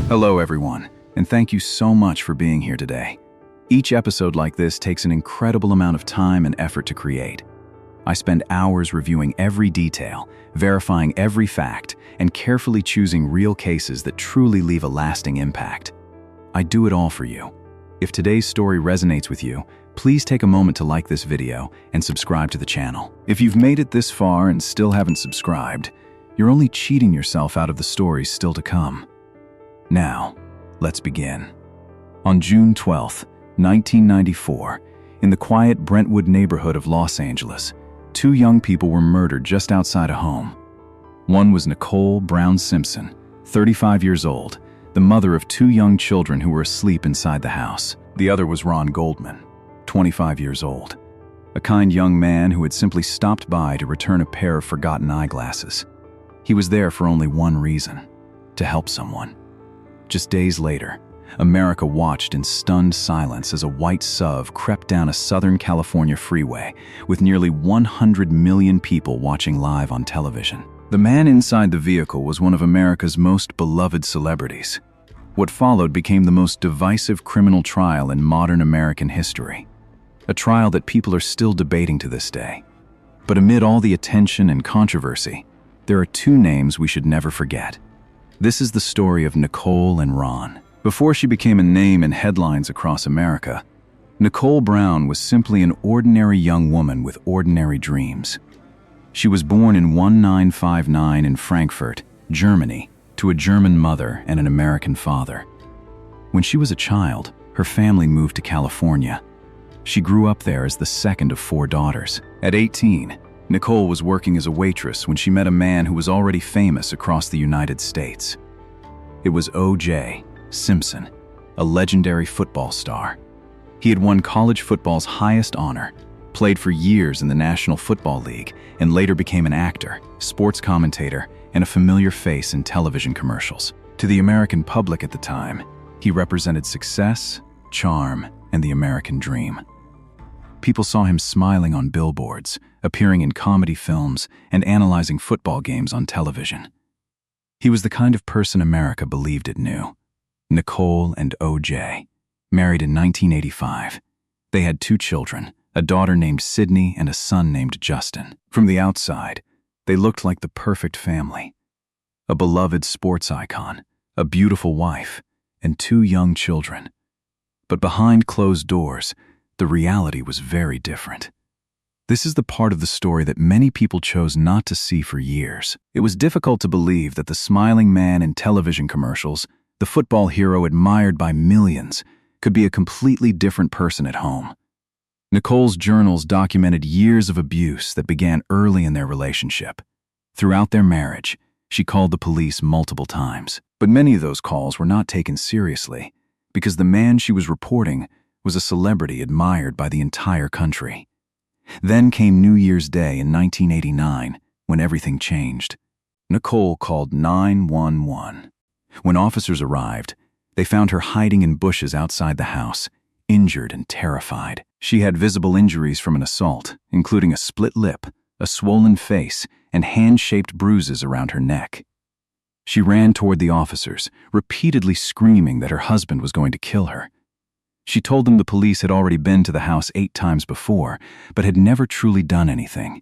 Hello everyone, and thank you so much for being here today. Each episode like this takes an incredible amount of time and effort to create. I spend hours reviewing every detail, verifying every fact, and carefully choosing real cases that truly leave a lasting impact. I do it all for you. If today's story resonates with you, please take a moment to like this video and subscribe to the channel. If you've made it this far and still haven't subscribed, you're only cheating yourself out of the stories still to come. Now, let's begin. On June 12, 1994, in the quiet Brentwood neighborhood of Los Angeles, two young people were murdered just outside a home. One was Nicole Brown Simpson, 35 years old, the mother of two young children who were asleep inside the house. The other was Ron Goldman, 25 years old, a kind young man who had simply stopped by to return a pair of forgotten eyeglasses. He was there for only one reason: to help someone. Just days later, America watched in stunned silence as a white SUV crept down a Southern California freeway, with nearly 100 million people watching live on television. The man inside the vehicle was one of America's most beloved celebrities. What followed became the most divisive criminal trial in modern American history, a trial that people are still debating to this day. But amid all the attention and controversy, there are two names we should never forget. This is the story of Nicole and Ron. Before she became a name in headlines across America, Nicole Brown was simply an ordinary young woman with ordinary dreams. She was born in 1959 in Frankfurt, Germany, to a German mother and an American father. When she was a child, her family moved to California. She grew up there as the second of four daughters. At 18, Nicole was working as a waitress when she met a man who was already famous across the United States. It was O.J. Simpson, a legendary football star. He had won college football's highest honor, played for years in the National Football League, and later became an actor, sports commentator, and a familiar face in television commercials. To the American public at the time, he represented success, charm, and the American dream. People saw him smiling on billboards, appearing in comedy films, and analyzing football games on television. He was the kind of person America believed it knew. Nicole and O.J. married in 1985. They had two children, a daughter named Sydney and a son named Justin. From the outside, they looked like the perfect family. A beloved sports icon, a beautiful wife, and two young children. But behind closed doors, the reality was very different. This is the part of the story that many people chose not to see for years. It was difficult to believe that the smiling man in television commercials, the football hero admired by millions, could be a completely different person at home. Nicole's journals documented years of abuse that began early in their relationship. Throughout their marriage, she called the police multiple times. But many of those calls were not taken seriously, because the man she was reporting was a celebrity admired by the entire country. Then came New Year's Day in 1989, when everything changed. Nicole called 911. When officers arrived, they found her hiding in bushes outside the house, injured and terrified. She had visible injuries from an assault, including a split lip, a swollen face, and hand-shaped bruises around her neck. She ran toward the officers, repeatedly screaming that her husband was going to kill her. She told them the police had already been to the house 8 times before, but had never truly done anything.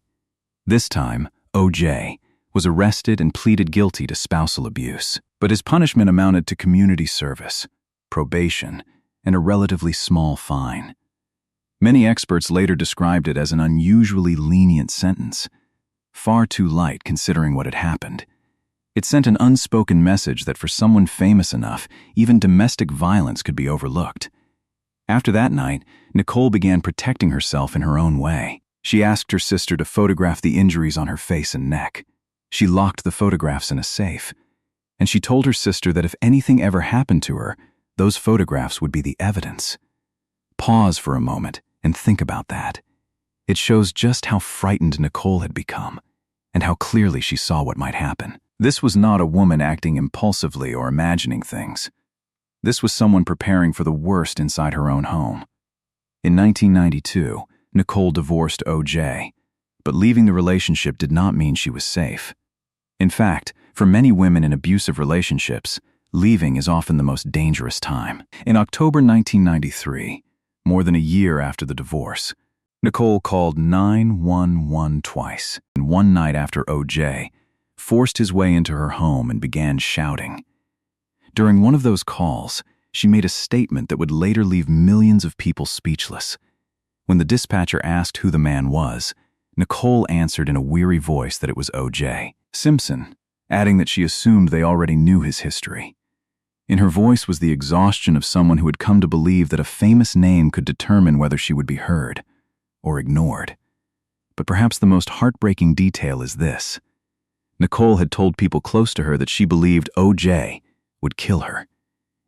This time, O.J. was arrested and pleaded guilty to spousal abuse, but his punishment amounted to community service, probation, and a relatively small fine. Many experts later described it as an unusually lenient sentence, far too light considering what had happened. It sent an unspoken message that for someone famous enough, even domestic violence could be overlooked. After that night, Nicole began protecting herself in her own way. She asked her sister to photograph the injuries on her face and neck. She locked the photographs in a safe, and she told her sister that if anything ever happened to her, those photographs would be the evidence. Pause for a moment and think about that. It shows just how frightened Nicole had become, and how clearly she saw what might happen. This was not a woman acting impulsively or imagining things. This was someone preparing for the worst inside her own home. In 1992, Nicole divorced O.J., but leaving the relationship did not mean she was safe. In fact, for many women in abusive relationships, leaving is often the most dangerous time. In October 1993, more than a year after the divorce, Nicole called 911 twice, and one night after OJ forced his way into her home and began shouting. During one of those calls, she made a statement that would later leave millions of people speechless. When the dispatcher asked who the man was, Nicole answered in a weary voice that it was OJ Simpson, adding that she assumed they already knew his history. In her voice was the exhaustion of someone who had come to believe that a famous name could determine whether she would be heard or ignored. But perhaps the most heartbreaking detail is this. Nicole had told people close to her that she believed OJ would kill her,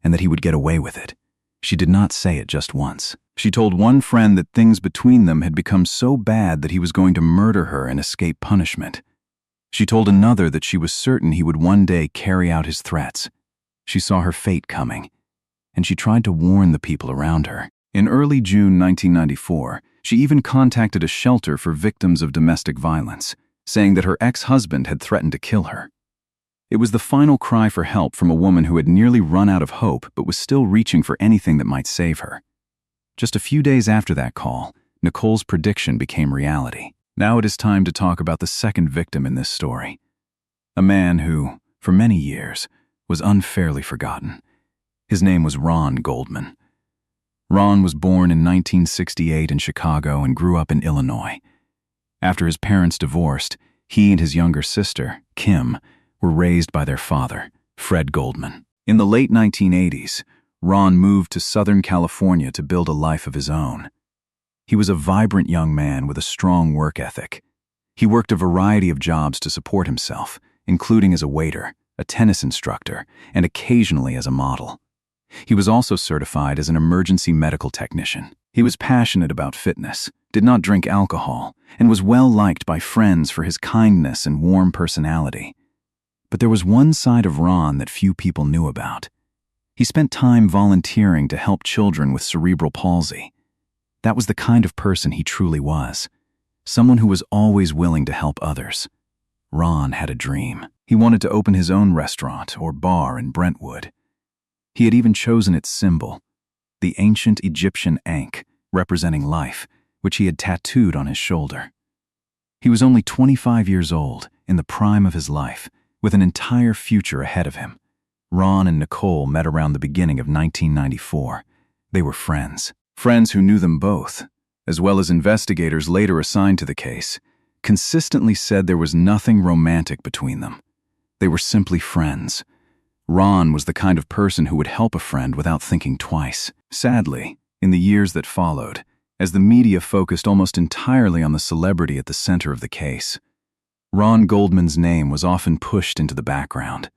and that he would get away with it. She did not say it just once. She told one friend that things between them had become so bad that he was going to murder her and escape punishment. She told another that she was certain he would one day carry out his threats. She saw her fate coming, and she tried to warn the people around her. In early June 1994, she even contacted a shelter for victims of domestic violence, saying that her ex-husband had threatened to kill her. It was the final cry for help from a woman who had nearly run out of hope but was still reaching for anything that might save her. Just a few days after that call, Nicole's prediction became reality. Now it is time to talk about the second victim in this story. A man who, for many years, was unfairly forgotten. His name was Ron Goldman. Ron was born in 1968 in Chicago and grew up in Illinois. After his parents divorced, he and his younger sister, Kim, were raised by their father, Fred Goldman. In the late 1980s, Ron moved to Southern California to build a life of his own. He was a vibrant young man with a strong work ethic. He worked a variety of jobs to support himself, including as a waiter, a tennis instructor, and occasionally as a model. He was also certified as an emergency medical technician. He was passionate about fitness, did not drink alcohol, and was well liked by friends for his kindness and warm personality. But there was one side of Ron that few people knew about. He spent time volunteering to help children with cerebral palsy. That was the kind of person he truly was, someone who was always willing to help others. Ron had a dream. He wanted to open his own restaurant or bar in Brentwood. He had even chosen its symbol, the ancient Egyptian ankh, representing life, which he had tattooed on his shoulder. He was only 25 years old, in the prime of his life, with an entire future ahead of him. Ron and Nicole met around the beginning of 1994. They were friends who knew them both, as well as investigators later assigned to the case, consistently said there was nothing romantic between them. They were simply friends. Ron was the kind of person who would help a friend without thinking twice. Sadly, in the years that followed, as the media focused almost entirely on the celebrity at the center of the case, Ron Goldman's name was often pushed into the background.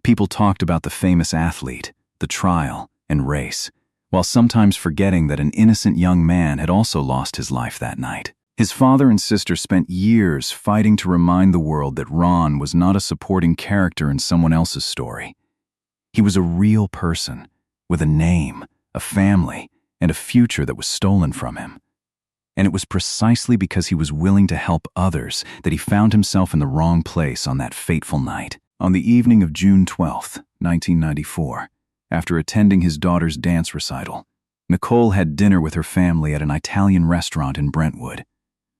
People talked about the famous athlete, the trial, and race, while sometimes forgetting that an innocent young man had also lost his life that night. His father and sister spent years fighting to remind the world that Ron was not a supporting character in someone else's story. He was a real person, with a name, a family, and a future that was stolen from him. And it was precisely because he was willing to help others that he found himself in the wrong place on that fateful night. On the evening of June 12, 1994, after attending his daughter's dance recital, Nicole had dinner with her family at an Italian restaurant in Brentwood.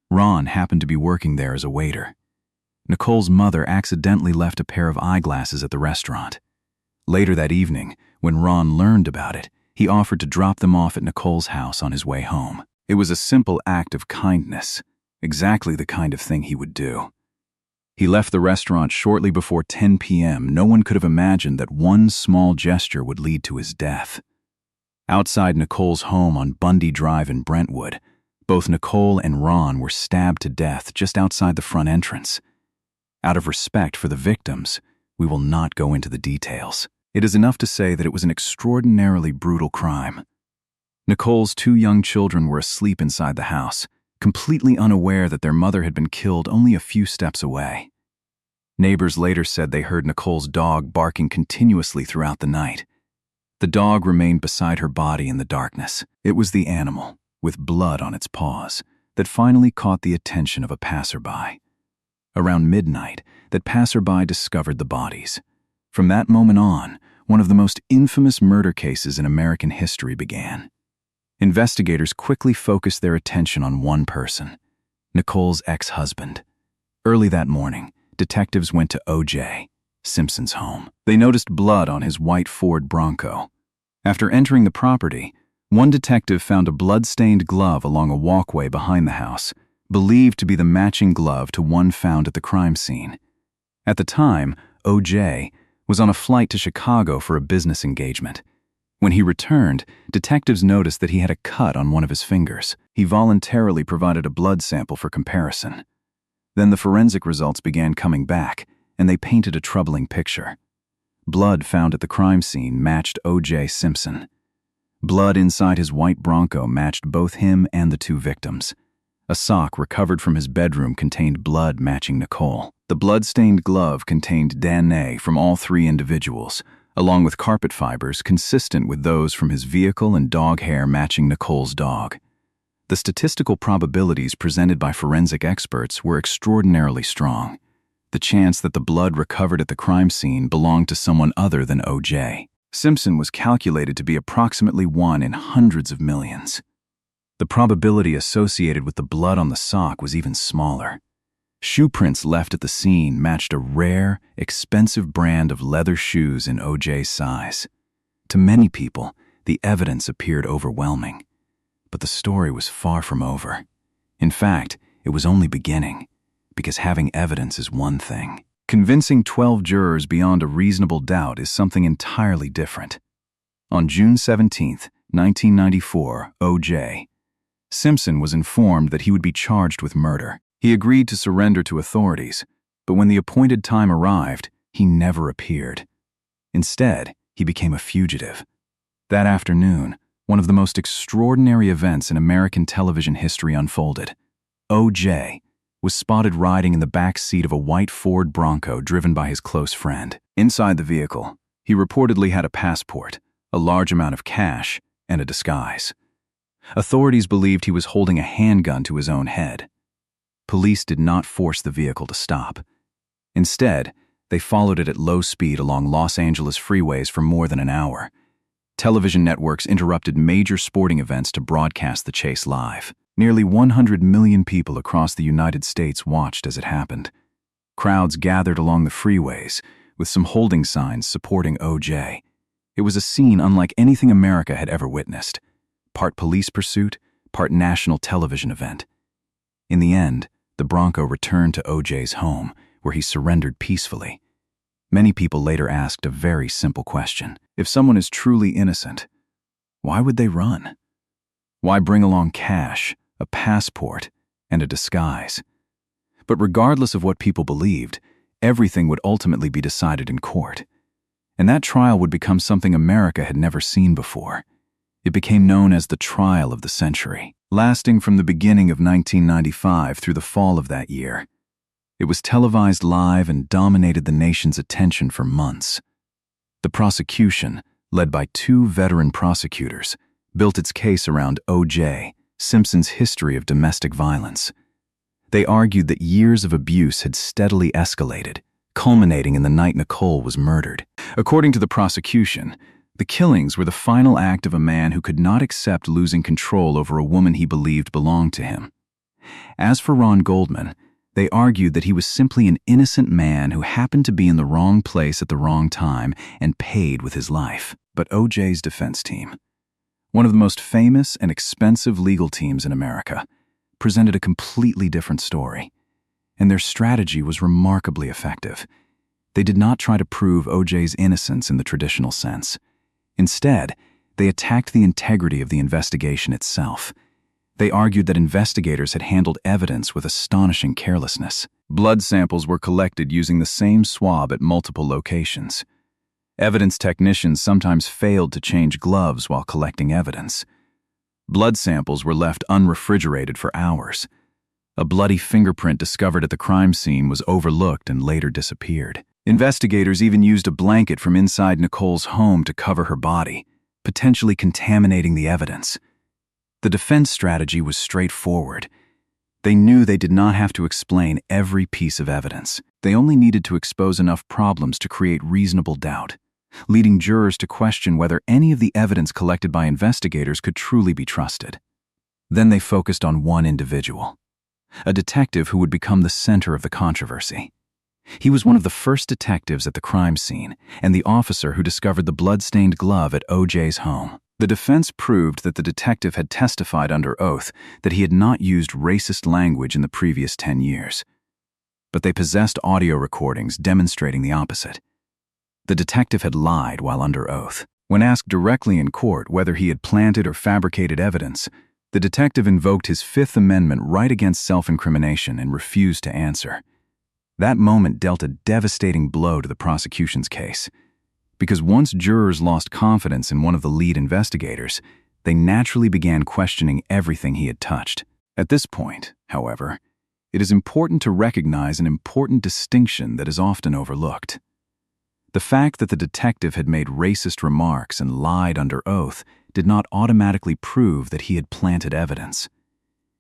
Ron happened to be working there as a waiter. Nicole's mother accidentally left a pair of eyeglasses at the restaurant. Later that evening, when Ron learned about it, he offered to drop them off at Nicole's house on his way home. It was a simple act of kindness, exactly the kind of thing he would do. He left the restaurant shortly before 10 p.m. No one could have imagined that one small gesture would lead to his death. Outside Nicole's home on Bundy Drive in Brentwood, both Nicole and Ron were stabbed to death just outside the front entrance. Out of respect for the victims, we will not go into the details. It is enough to say that it was an extraordinarily brutal crime. Nicole's 2 young children were asleep inside the house, completely unaware that their mother had been killed only a few steps away. Neighbors later said they heard Nicole's dog barking continuously throughout the night. The dog remained beside her body in the darkness. It was the animal, with blood on its paws, that finally caught the attention of a passerby. Around midnight, that passerby discovered the bodies. From that moment on, one of the most infamous murder cases in American history began. Investigators quickly focused their attention on one person, Nicole's ex-husband. Early that morning, detectives went to O.J. Simpson's home. They noticed blood on his white Ford Bronco. After entering the property, one detective found a blood-stained glove along a walkway behind the house, believed to be the matching glove to one found at the crime scene. At the time, O.J. was on a flight to Chicago for a business engagement. When he returned, detectives noticed that he had a cut on one of his fingers. He voluntarily provided a blood sample for comparison. Then the forensic results began coming back, and they painted a troubling picture. Blood found at the crime scene matched O.J. Simpson. Blood inside his white Bronco matched both him and the two victims. A sock recovered from his bedroom contained blood matching Nicole. The blood-stained glove contained DNA from all three individuals, along with carpet fibers consistent with those from his vehicle and dog hair matching Nicole's dog. The statistical probabilities presented by forensic experts were extraordinarily strong. The chance that the blood recovered at the crime scene belonged to someone other than O.J. Simpson was calculated to be approximately 1 in hundreds of millions. The probability associated with the blood on the sock was even smaller. Shoe prints left at the scene matched a rare, expensive brand of leather shoes in O.J.'s size. To many people, the evidence appeared overwhelming. But the story was far from over. In fact, it was only beginning, because having evidence is one thing. Convincing 12 jurors beyond a reasonable doubt is something entirely different. On June 17, 1994, O.J. Simpson was informed that he would be charged with murder. He agreed to surrender to authorities, but when the appointed time arrived, he never appeared. Instead, he became a fugitive. That afternoon, one of the most extraordinary events in American television history unfolded. O.J. was spotted riding in the back seat of a white Ford Bronco driven by his close friend. Inside the vehicle, he reportedly had a passport, a large amount of cash, and a disguise. Authorities believed he was holding a handgun to his own head. Police did not force the vehicle to stop. Instead, they followed it at low speed along Los Angeles freeways for more than an hour. Television networks interrupted major sporting events to broadcast the chase live. Nearly 100 million people across the United States watched as it happened. Crowds gathered along the freeways, with some holding signs supporting O.J. It was a scene unlike anything America had ever witnessed. Part police pursuit, part national television event. In the end, the Bronco returned to O.J.'s home, where he surrendered peacefully. Many people later asked a very simple question. If someone is truly innocent, why would they run? Why bring along cash, a passport, and a disguise? But regardless of what people believed, everything would ultimately be decided in court. And that trial would become something America had never seen before. It became known as the trial of the century, lasting from the beginning of 1995 through the fall of that year. It was televised live and dominated the nation's attention for months. The prosecution, led by two veteran prosecutors, built its case around O.J. Simpson's history of domestic violence. They argued that years of abuse had steadily escalated, culminating in the night Nicole was murdered. According to the prosecution, the killings were the final act of a man who could not accept losing control over a woman he believed belonged to him. As for Ron Goldman, they argued that he was simply an innocent man who happened to be in the wrong place at the wrong time and paid with his life. But O.J.'s defense team, one of the most famous and expensive legal teams in America, presented a completely different story. And their strategy was remarkably effective. They did not try to prove O.J.'s innocence in the traditional sense. Instead, they attacked the integrity of the investigation itself. They argued that investigators had handled evidence with astonishing carelessness. Blood samples were collected using the same swab at multiple locations. Evidence technicians sometimes failed to change gloves while collecting evidence. Blood samples were left unrefrigerated for hours. A bloody fingerprint discovered at the crime scene was overlooked and later disappeared. Investigators even used a blanket from inside Nicole's home to cover her body, potentially contaminating the evidence. The defense strategy was straightforward. They knew they did not have to explain every piece of evidence. They only needed to expose enough problems to create reasonable doubt. leading jurors to question whether any of the evidence collected by investigators could truly be trusted. Then they focused on one individual, a detective who would become the center of the controversy. He was one of the first detectives at the crime scene and the officer who discovered the blood-stained glove at O.J.'s home. The defense proved that the detective had testified under oath that he had not used racist language in the previous 10 years. But they possessed audio recordings demonstrating the opposite. The detective had lied while under oath. When asked directly in court whether he had planted or fabricated evidence, the detective invoked his Fifth Amendment right against self-incrimination and refused to answer. That moment dealt a devastating blow to the prosecution's case, because once jurors lost confidence in one of the lead investigators, they naturally began questioning everything he had touched. At this point, however, it is important to recognize an important distinction that is often overlooked. The fact that the detective had made racist remarks and lied under oath did not automatically prove that he had planted evidence.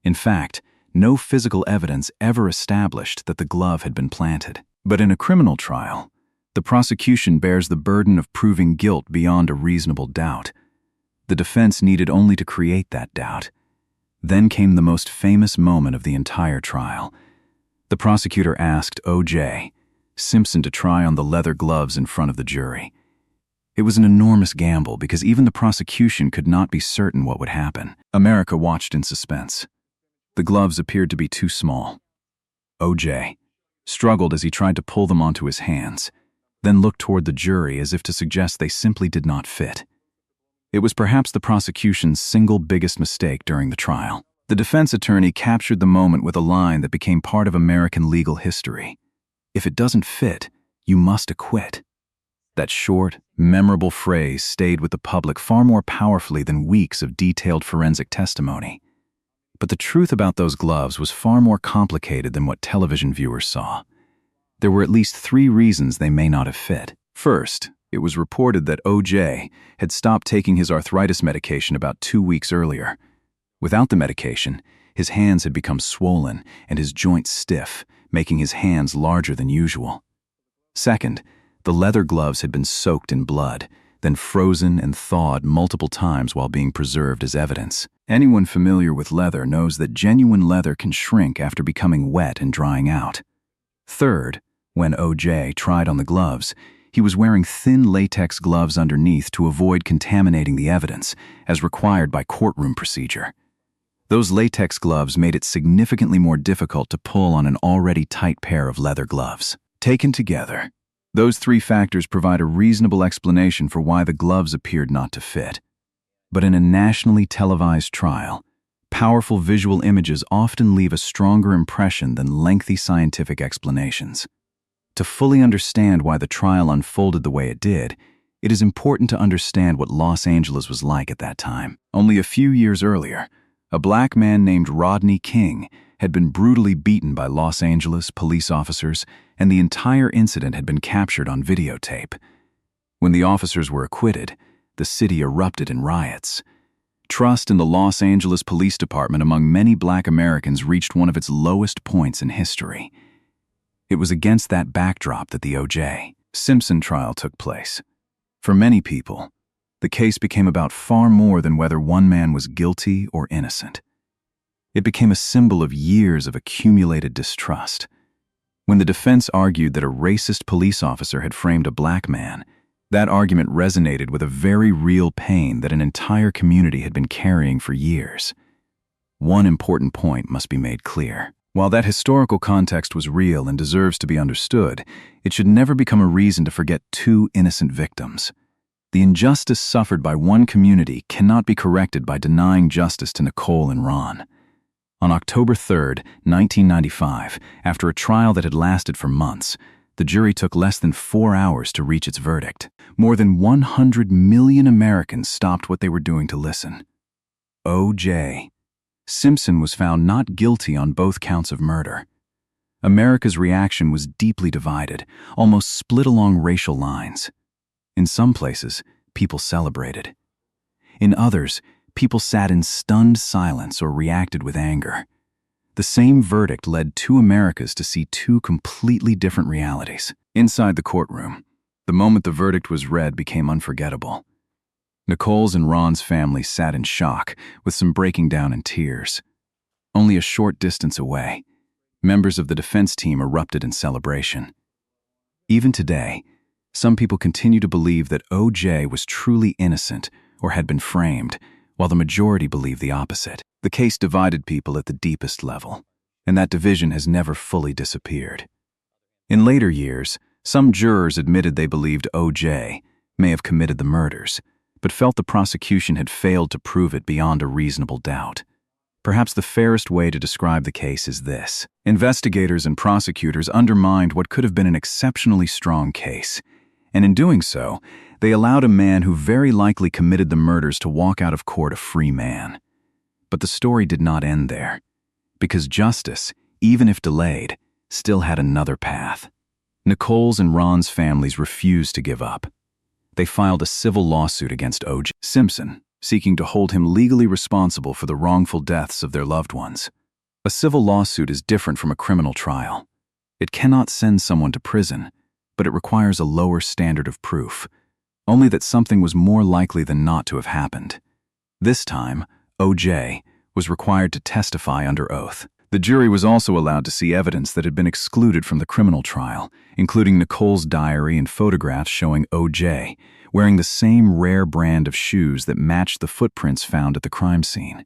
In fact, no physical evidence ever established that the glove had been planted. But in a criminal trial, the prosecution bears the burden of proving guilt beyond a reasonable doubt. The defense needed only to create that doubt. Then came the most famous moment of the entire trial. The prosecutor asked O.J. Simpson to try on the leather gloves in front of the jury. It was an enormous gamble because even the prosecution could not be certain what would happen. America watched in suspense. The gloves appeared to be too small. O.J. struggled as he tried to pull them onto his hands, then looked toward the jury as if to suggest they simply did not fit. It was perhaps the prosecution's single biggest mistake during the trial. The defense attorney captured the moment with a line that became part of American legal history. "If it doesn't fit, you must acquit." That short, memorable phrase stayed with the public far more powerfully than weeks of detailed forensic testimony. But the truth about those gloves was far more complicated than what television viewers saw. There were at least 3 reasons they may not have fit. First, it was reported that O.J. had stopped taking his arthritis medication about 2 weeks earlier. Without the medication, his hands had become swollen and his joints stiff, making his hands larger than usual. Second, the leather gloves had been soaked in blood, then frozen and thawed multiple times while being preserved as evidence. Anyone familiar with leather knows that genuine leather can shrink after becoming wet and drying out. Third, when O.J. tried on the gloves, he was wearing thin latex gloves underneath to avoid contaminating the evidence, as required by courtroom procedure. Those latex gloves made it significantly more difficult to pull on an already tight pair of leather gloves. Taken together, those 3 factors provide a reasonable explanation for why the gloves appeared not to fit. But in a nationally televised trial, powerful visual images often leave a stronger impression than lengthy scientific explanations. To fully understand why the trial unfolded the way it did, it is important to understand what Los Angeles was like at that time. Only a few years earlier, a black man named Rodney King had been brutally beaten by Los Angeles police officers, and the entire incident had been captured on videotape. When the officers were acquitted, the city erupted in riots. Trust in the Los Angeles Police Department among many black Americans reached one of its lowest points in history. It was against that backdrop that the O.J. Simpson trial took place. For many people, the case became about far more than whether one man was guilty or innocent. It became a symbol of years of accumulated distrust. When the defense argued that a racist police officer had framed a black man, that argument resonated with a very real pain that an entire community had been carrying for years. One important point must be made clear. While that historical context was real and deserves to be understood, it should never become a reason to forget 2 innocent victims. The injustice suffered by one community cannot be corrected by denying justice to Nicole and Ron. On October 3, 1995, after a trial that had lasted for months, the jury took less than 4 hours to reach its verdict. More than 100 million Americans stopped what they were doing to listen. O.J. Simpson was found not guilty on both counts of murder. America's reaction was deeply divided, almost split along racial lines. In some places, people celebrated. In others, people sat in stunned silence or reacted with anger. The same verdict led 2 Americas to see 2 completely different realities. Inside the courtroom, The moment the verdict was read became unforgettable. Nicole's and Ron's families sat in shock, with some breaking down in tears. Only a short distance away, members of the defense team erupted in celebration. Even today, some people continue to believe that O.J. was truly innocent or had been framed, while the majority believe the opposite. The case divided people at the deepest level, and that division has never fully disappeared. In later years, some jurors admitted they believed O.J. may have committed the murders, but felt the prosecution had failed to prove it beyond a reasonable doubt. Perhaps the fairest way to describe the case is this: investigators and prosecutors undermined what could have been an exceptionally strong case, and in doing so, they allowed a man who very likely committed the murders to walk out of court a free man. But the story did not end there, because justice, even if delayed, still had another path. Nicole's and Ron's families refused to give up. They filed a civil lawsuit against O.J. Simpson, seeking to hold him legally responsible for the wrongful deaths of their loved ones. A civil lawsuit is different from a criminal trial. It cannot send someone to prison, but it requires a lower standard of proof, only that something was more likely than not to have happened. This time, O.J. was required to testify under oath. The jury was also allowed to see evidence that had been excluded from the criminal trial, including Nicole's diary and photographs showing O.J. wearing the same rare brand of shoes that matched the footprints found at the crime scene.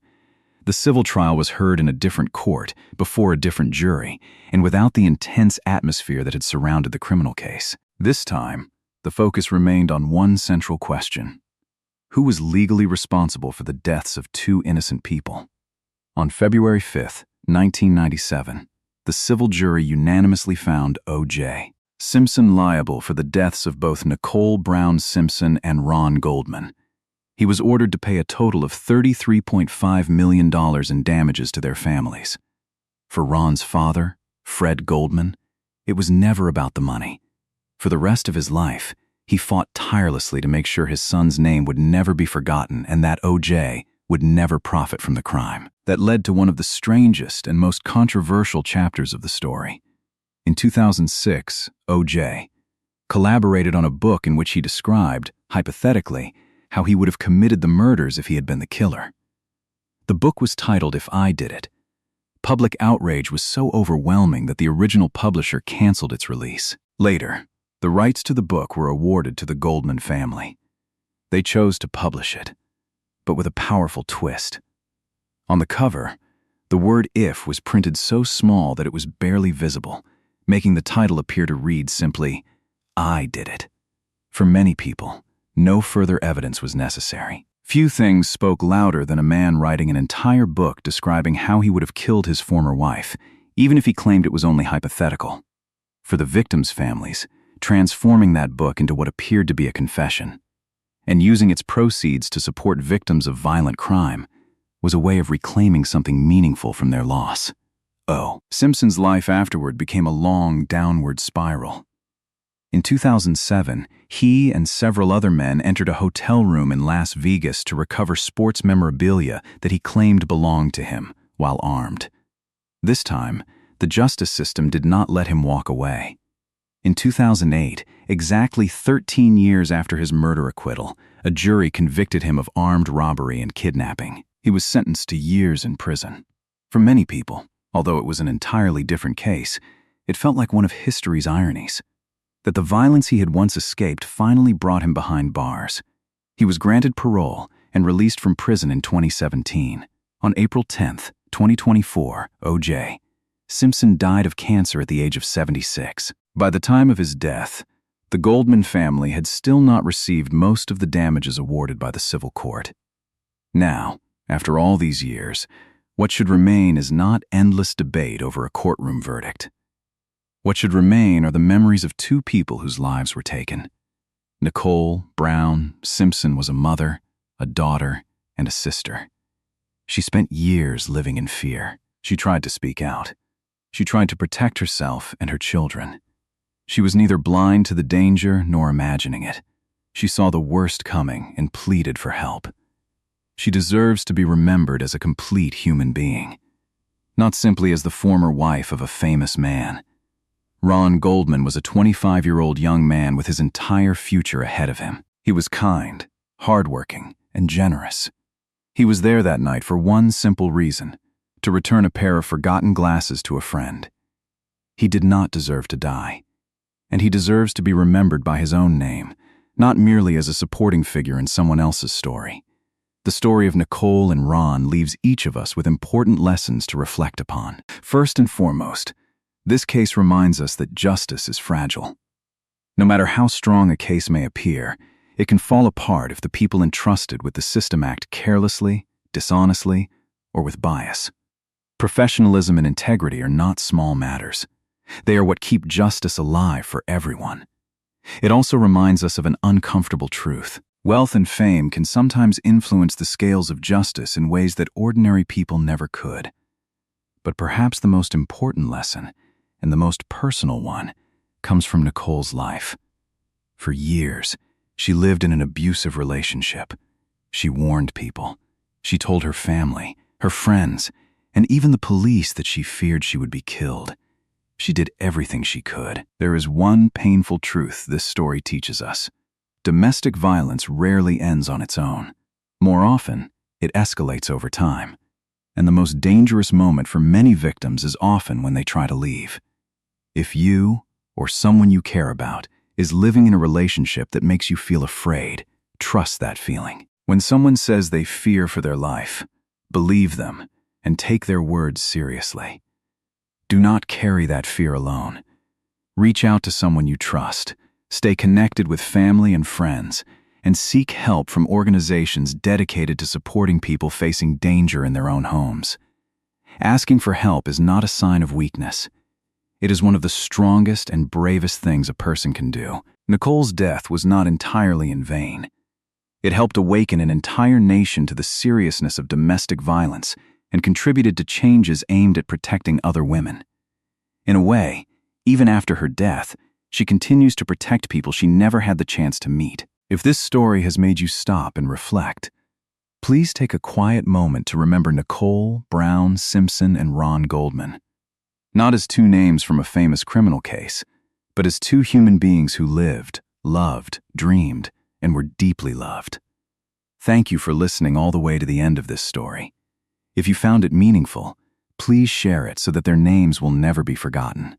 The civil trial was heard in a different court, before a different jury, and without the intense atmosphere that had surrounded the criminal case. This time, the focus remained on one central question: who was legally responsible for the deaths of two innocent people? On February 5th, 1997, the civil jury unanimously found O.J. Simpson liable for the deaths of both Nicole Brown Simpson and Ron Goldman. He was ordered to pay a total of $33.5 million in damages to their families. For Ron's father, Fred Goldman, it was never about the money. For the rest of his life, he fought tirelessly to make sure his son's name would never be forgotten and that O.J. would never profit from the crime. That led to one of the strangest and most controversial chapters of the story. In 2006, O.J. collaborated on a book in which he described, hypothetically, how he would have committed the murders if he had been the killer. The book was titled If I Did It. Public outrage was so overwhelming that the original publisher canceled its release. Later, the rights to the book were awarded to the Goldman family. They chose to publish it, but with a powerful twist. On the cover, the word "if" was printed so small that it was barely visible, making the title appear to read simply, "I did it." For many people, no further evidence was necessary. Few things spoke louder than a man writing an entire book describing how he would have killed his former wife, even if he claimed it was only hypothetical. For the victims' families, transforming that book into what appeared to be a confession, and using its proceeds to support victims of violent crime, was a way of reclaiming something meaningful from their loss. Simpson's life afterward became a long, downward spiral. In 2007, he and several other men entered a hotel room in Las Vegas to recover sports memorabilia that he claimed belonged to him, while armed. This time, the justice system did not let him walk away. In 2008, exactly 13 years after his murder acquittal, a jury convicted him of armed robbery and kidnapping. He was sentenced to years in prison. For many people, although it was an entirely different case, it felt like one of history's ironies. That the violence he had once escaped finally brought him behind bars. He was granted parole and released from prison in 2017. On April 10, 2024, O.J. Simpson died of cancer at the age of 76. By the time of his death, the Goldman family had still not received most of the damages awarded by the civil court. Now, after all these years, what should remain is not endless debate over a courtroom verdict. What should remain are the memories of two people whose lives were taken. Nicole Brown Simpson was a mother, a daughter, and a sister. She spent years living in fear. She tried to speak out. She tried to protect herself and her children. She was neither blind to the danger nor imagining it. She saw the worst coming and pleaded for help. She deserves to be remembered as a complete human being, not simply as the former wife of a famous man. Ron Goldman was a 25-year-old young man with his entire future ahead of him. He was kind, hardworking, and generous. He was there that night for one simple reason: to return a pair of forgotten glasses to a friend. He did not deserve to die, and he deserves to be remembered by his own name, not merely as a supporting figure in someone else's story. The story of Nicole and Ron leaves each of us with important lessons to reflect upon. First and foremost, this case reminds us that justice is fragile. No matter how strong a case may appear, it can fall apart if the people entrusted with the system act carelessly, dishonestly, or with bias. Professionalism and integrity are not small matters. They are what keep justice alive for everyone. It also reminds us of an uncomfortable truth. Wealth and fame can sometimes influence the scales of justice in ways that ordinary people never could. But perhaps the most important lesson, and the most personal one, comes from Nicole's life. For years, she lived in an abusive relationship. She warned people. She told her family, her friends, and even the police that she feared she would be killed. She did everything she could. There is one painful truth this story teaches us. Domestic violence rarely ends on its own. More often, it escalates over time. And the most dangerous moment for many victims is often when they try to leave. If you, or someone you care about, is living in a relationship that makes you feel afraid, trust that feeling. When someone says they fear for their life, believe them and take their words seriously. Do not carry that fear alone. Reach out to someone you trust, stay connected with family and friends, and seek help from organizations dedicated to supporting people facing danger in their own homes. Asking for help is not a sign of weakness. It is one of the strongest and bravest things a person can do. Nicole's death was not entirely in vain. It helped awaken an entire nation to the seriousness of domestic violence and contributed to changes aimed at protecting other women. In a way, even after her death, she continues to protect people she never had the chance to meet. If this story has made you stop and reflect, please take a quiet moment to remember Nicole, Brown, Simpson, and Ron Goldman. Not as two names from a famous criminal case, but as two human beings who lived, loved, dreamed, and were deeply loved. Thank you for listening all the way to the end of this story. If you found it meaningful, please share it so that their names will never be forgotten.